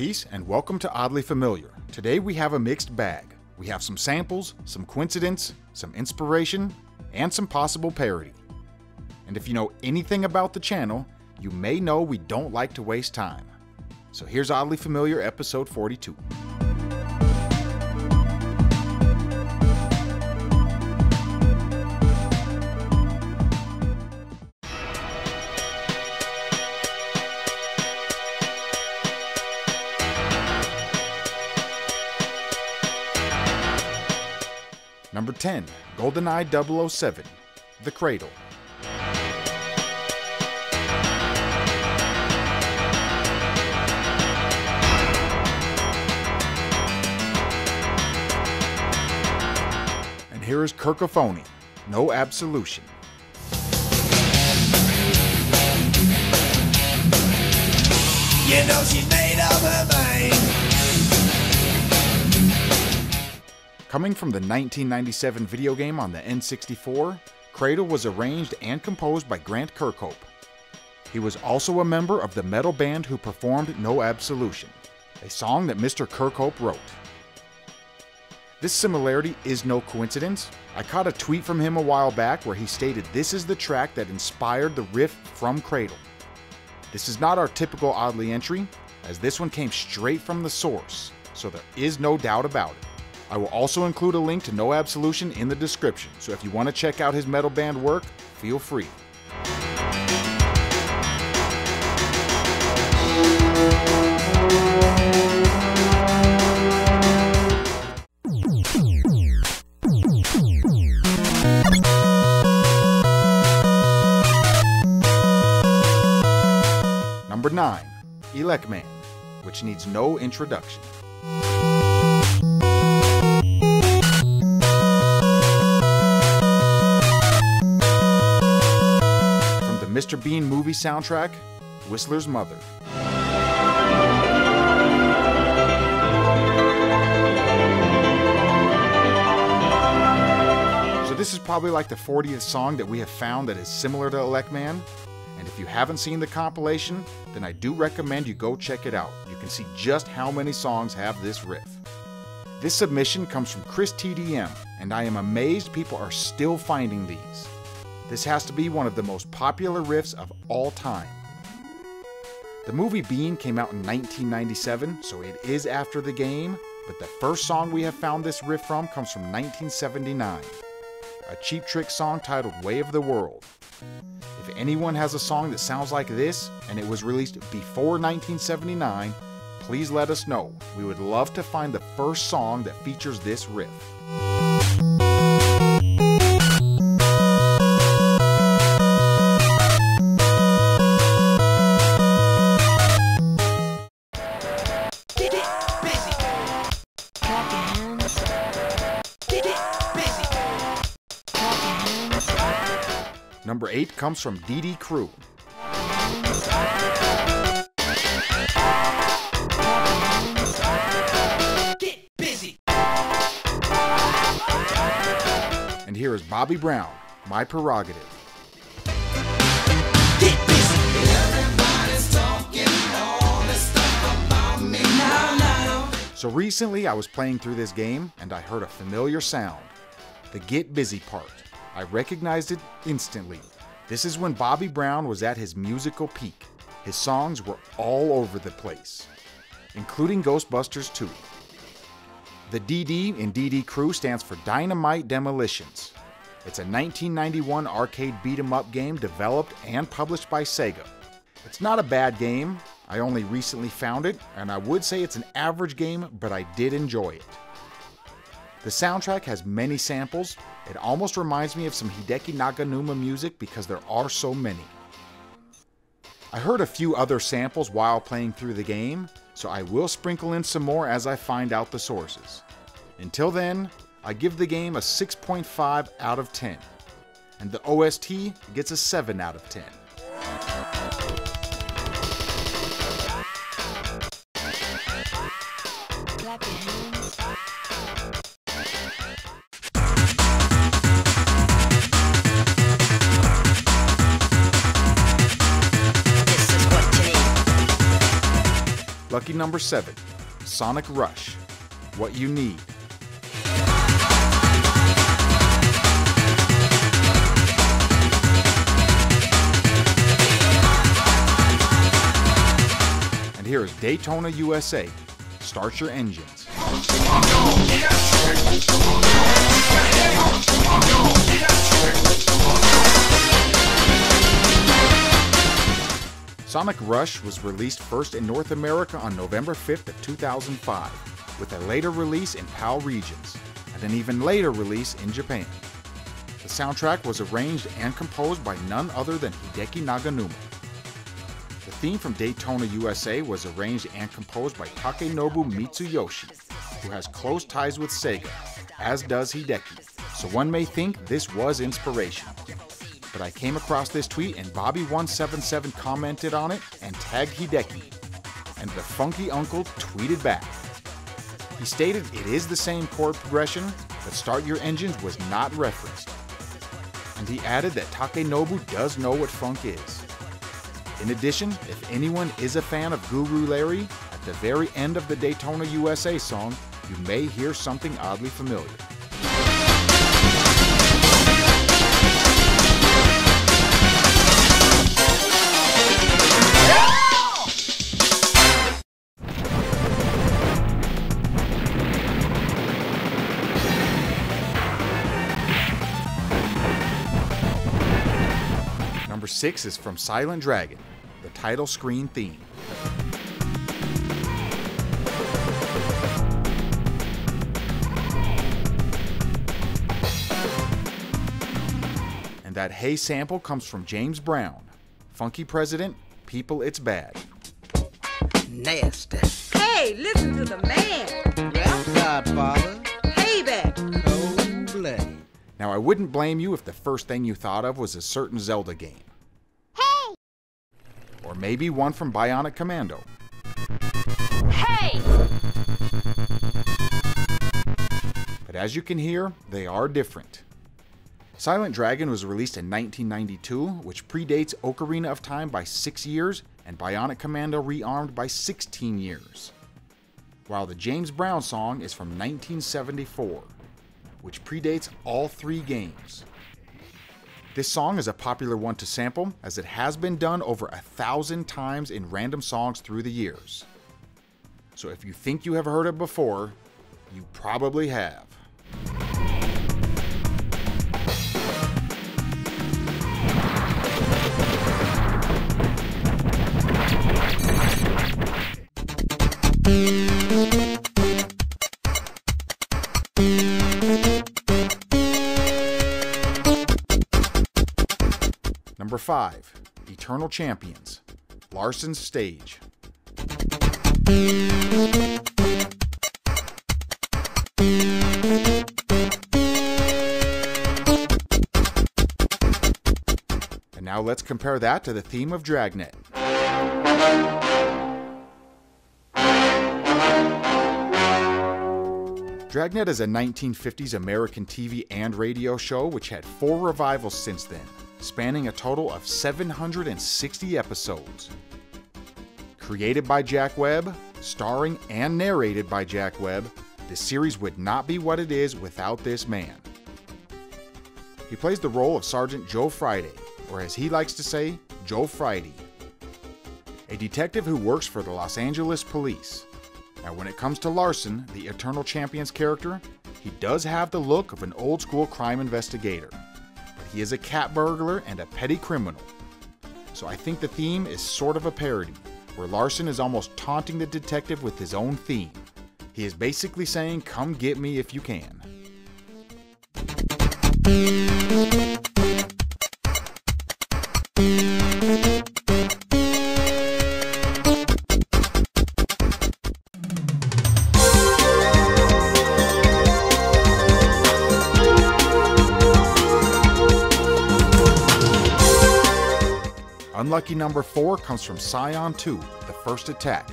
Peace and welcome to Oddly Familiar. Today we have a mixed bag. We have some samples, some coincidence, some inspiration, and some possible parody. And if you know anything about the channel, you may know we don't like to waste time. So here's Oddly Familiar episode 42. Number 10, Goldeneye 007, The Cradle. And here is Kirkcophony No Absolution. You know she's made up her mind. Coming from the 1997 video game on the N64, Cradle was arranged and composed by Grant Kirkhope. He was also a member of the metal band who performed No Absolution, a song that Mr. Kirkhope wrote. This similarity is no coincidence. I caught a tweet from him a while back where he stated this is the track that inspired the riff from Cradle. This is not our typical Oddly entry, as this one came straight from the source, so there is no doubt about it. I will also include a link to No Absolution in the description, so if you want to check out his metal band work, feel free. Number 9, Elec Man, which needs no introduction. Mr. Bean movie soundtrack, Whistler's Mother. So this is probably like the 40th song that we have found that is similar to Elec Man, and if you haven't seen the compilation, then I do recommend you go check it out. You can see just how many songs have this riff. This submission comes from Chris TDM, and I am amazed people are still finding these. This has to be one of the most popular riffs of all time. The movie Bean came out in 1997, so it is after the game, but the first song we have found this riff from comes from 1979, a Cheap Trick song titled Way of the World. If anyone has a song that sounds like this, and it was released before 1979, please let us know. We would love to find the first song that features this riff. Number 8 comes from DD Crew. Get busy. And here is Bobby Brown, My Prerogative. Get busy. Everybody's talking all this stuff about me now. So recently I was playing through this game and I heard a familiar sound, the Get Busy part. I recognized it instantly. This is when Bobby Brown was at his musical peak. His songs were all over the place, including Ghostbusters 2. The DD in DD Crew stands for Dynamite Demolitions. It's a 1991 arcade beat-em-up game developed and published by Sega. It's not a bad game. I only recently found it, and I would say it's an average game, but I did enjoy it. The soundtrack has many samples. It almost reminds me of some Hideki Naganuma music because there are so many. I heard a few other samples while playing through the game, so I will sprinkle in some more as I find out the sources. Until then, I give the game a 6.5 out of 10, and the OST gets a 7 out of 10. Clap your hands. Lucky number 7, Sonic Rush, What You Need. And here is Daytona, USA, Start Your Engines. Sonic Rush was released first in North America on November 5th of 2005, with a later release in PAL regions, and an even later release in Japan. The soundtrack was arranged and composed by none other than Hideki Naganuma. The theme from Daytona, USA was arranged and composed by Takenobu Mitsuyoshi, who has close ties with Sega, as does Hideki, so one may think this was inspiration. But I came across this tweet and Bobby177 commented on it and tagged Hideki, and the funky uncle tweeted back. He stated it is the same chord progression, but Start Your Engines was not referenced. And he added that Takenobu does know what funk is. In addition, if anyone is a fan of Guru Larry, at the very end of the Daytona USA song, you may hear something oddly familiar. Number 6 is from Silent Dragon, the title screen theme. And that Hey sample comes from James Brown, Funky President, People It's Bad. Nasty. Hey, listen to the man. Rap Godfather. Payback. Oh, blame. Now I wouldn't blame you if the first thing you thought of was a certain Zelda game. Hey! Or maybe one from Bionic Commando. Hey! But as you can hear, they are different. Silent Dragon was released in 1992, which predates Ocarina of Time by 6 years and Bionic Commando Rearmed by 16 years. While the James Brown song is from 1974, which predates all 3 games. This song is a popular one to sample, as it has been done over 1,000 times in random songs through the years. So if you think you have heard it before, you probably have. Number 5, Eternal Champions, Larcen's Stage. And now let's compare that to the theme of Dragnet. Dragnet is a 1950s American TV and radio show which had 4 revivals since then, spanning a total of 760 episodes. Created by Jack Webb, starring and narrated by Jack Webb, the series would not be what it is without this man. He plays the role of Sergeant Joe Friday, or as he likes to say, Joe Friday, a detective who works for the Los Angeles police. Now when it comes to Larcen, the Eternal Champions character, he does have the look of an old school crime investigator. But he is a cat burglar and a petty criminal. So I think the theme is sort of a parody, where Larcen is almost taunting the detective with his own theme. He is basically saying, come get me if you can. Unlucky number 4 comes from Sion 2, The First Attack,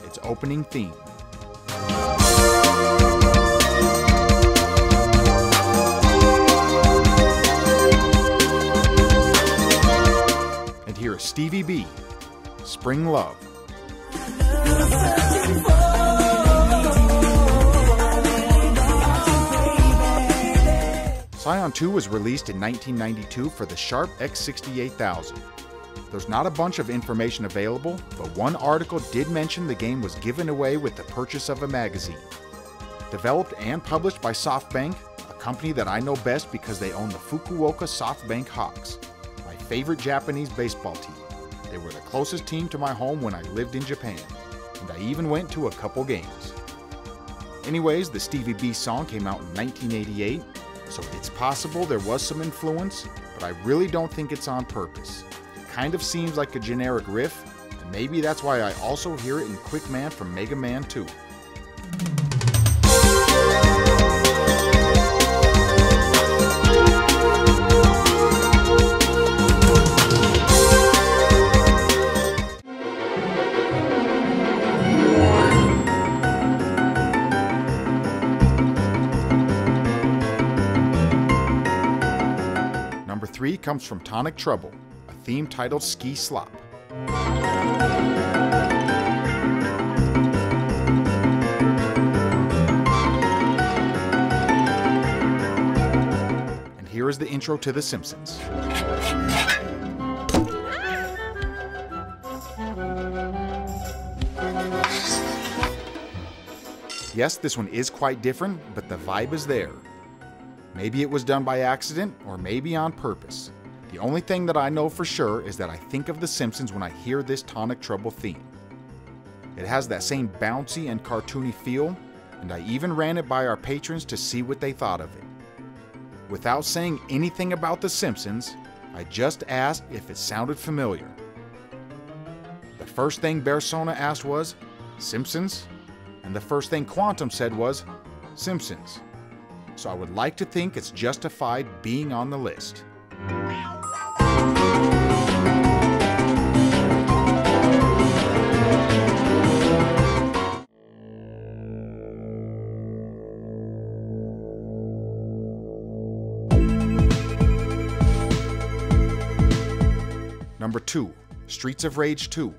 its opening theme. And here is Stevie B, Spring Love. Sion 2 was released in 1992 for the Sharp X68000. There's not a bunch of information available, but one article did mention the game was given away with the purchase of a magazine. Developed and published by SoftBank, a company that I know best because they own the Fukuoka SoftBank Hawks, my favorite Japanese baseball team. They were the closest team to my home when I lived in Japan, and I even went to a couple games. Anyways, the Stevie B song came out in 1988, so it's possible there was some influence, but I really don't think it's on purpose. It kind of seems like a generic riff, and maybe that's why I also hear it in Quick Man from Mega Man 2. Number 3 comes from Tonic Trouble, a theme titled Ski Slop. And here is the intro to The Simpsons. Yes, this one is quite different, but the vibe is there. Maybe it was done by accident, or maybe on purpose. The only thing that I know for sure is that I think of The Simpsons when I hear this Tonic Trouble theme. It has that same bouncy and cartoony feel, and I even ran it by our patrons to see what they thought of it. Without saying anything about The Simpsons, I just asked if it sounded familiar. The first thing Bearsona asked was, Simpsons? And the first thing Quantum said was, Simpsons. So I would like to think it's justified being on the list. Number 2, Streets of Rage 2,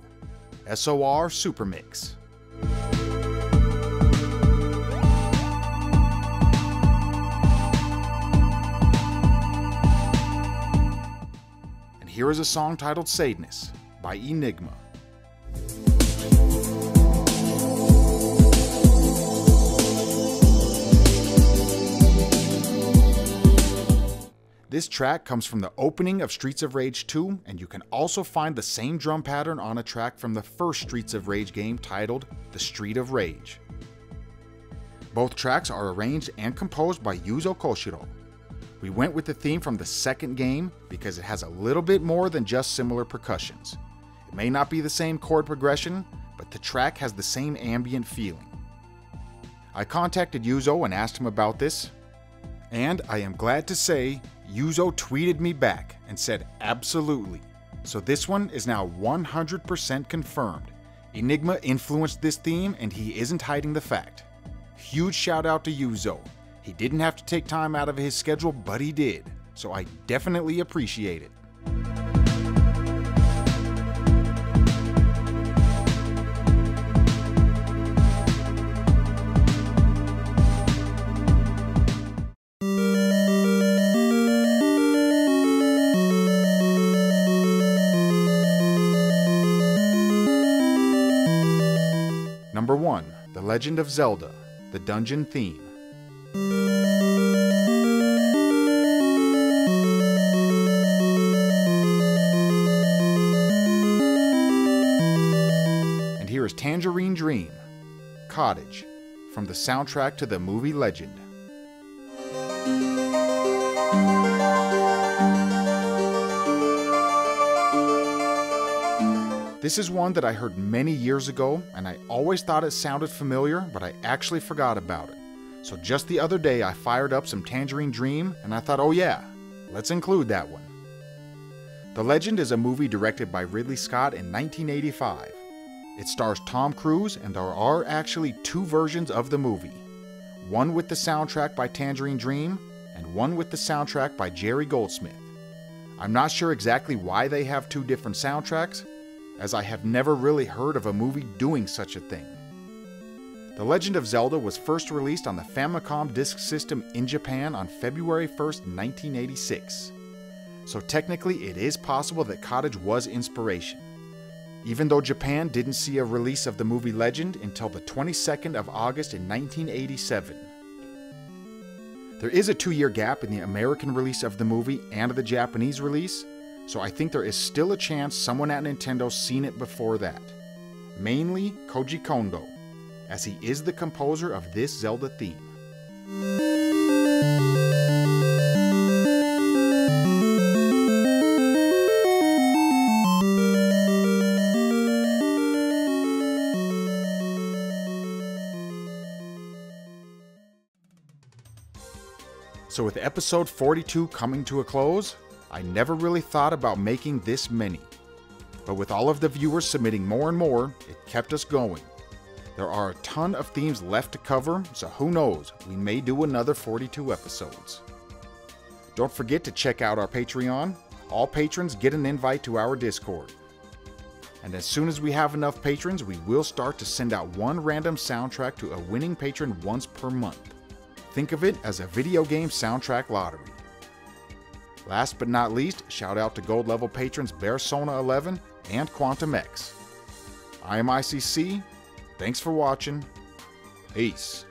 S.O.R. Super Mix. Here is a song titled Sadeness by Enigma. This track comes from the opening of Streets of Rage 2, and you can also find the same drum pattern on a track from the first Streets of Rage game titled The Street of Rage. Both tracks are arranged and composed by Yuzo Koshiro. We went with the theme from the second game because it has a little bit more than just similar percussions. It may not be the same chord progression, but the track has the same ambient feeling. I contacted Yuzo and asked him about this, and I am glad to say Yuzo tweeted me back and said absolutely. So this one is now 100% confirmed. Enigma influenced this theme and he isn't hiding the fact. Huge shout out to Yuzo. He didn't have to take time out of his schedule, but he did, so I definitely appreciate it. Number 1, The Legend of Zelda, the Dungeon Theme. And here is Tangerine Dream, Cottage, from the soundtrack to the movie Legend. This is one that I heard many years ago, and I always thought it sounded familiar, but I actually forgot about it. So just the other day I fired up some Tangerine Dream, and I thought, oh yeah, let's include that one. The Legend is a movie directed by Ridley Scott in 1985. It stars Tom Cruise, and there are actually 2 versions of the movie. One with the soundtrack by Tangerine Dream, and one with the soundtrack by Jerry Goldsmith. I'm not sure exactly why they have 2 different soundtracks, as I have never really heard of a movie doing such a thing. The Legend of Zelda was first released on the Famicom Disk System in Japan on February 1st, 1986. So technically it is possible that Cottage was inspiration, even though Japan didn't see a release of the movie Legend until the 22nd of August in 1987. There is a 2-year gap in the American release of the movie and the Japanese release, so I think there is still a chance someone at Nintendo seen it before that. Mainly Koji Kondo, as he is the composer of this Zelda theme. So with episode 42 coming to a close, I never really thought about making this many. But with all of the viewers submitting more and more, it kept us going. There are a ton of themes left to cover, so who knows, we may do another 42 episodes. Don't forget to check out our Patreon. All patrons get an invite to our Discord. And as soon as we have enough patrons, we will start to send out one random soundtrack to a winning patron once per month. Think of it as a video game soundtrack lottery. Last but not least, shout out to gold level patrons Bearsona11 and Quantum X. I am ICC. Thanks for watching. Peace.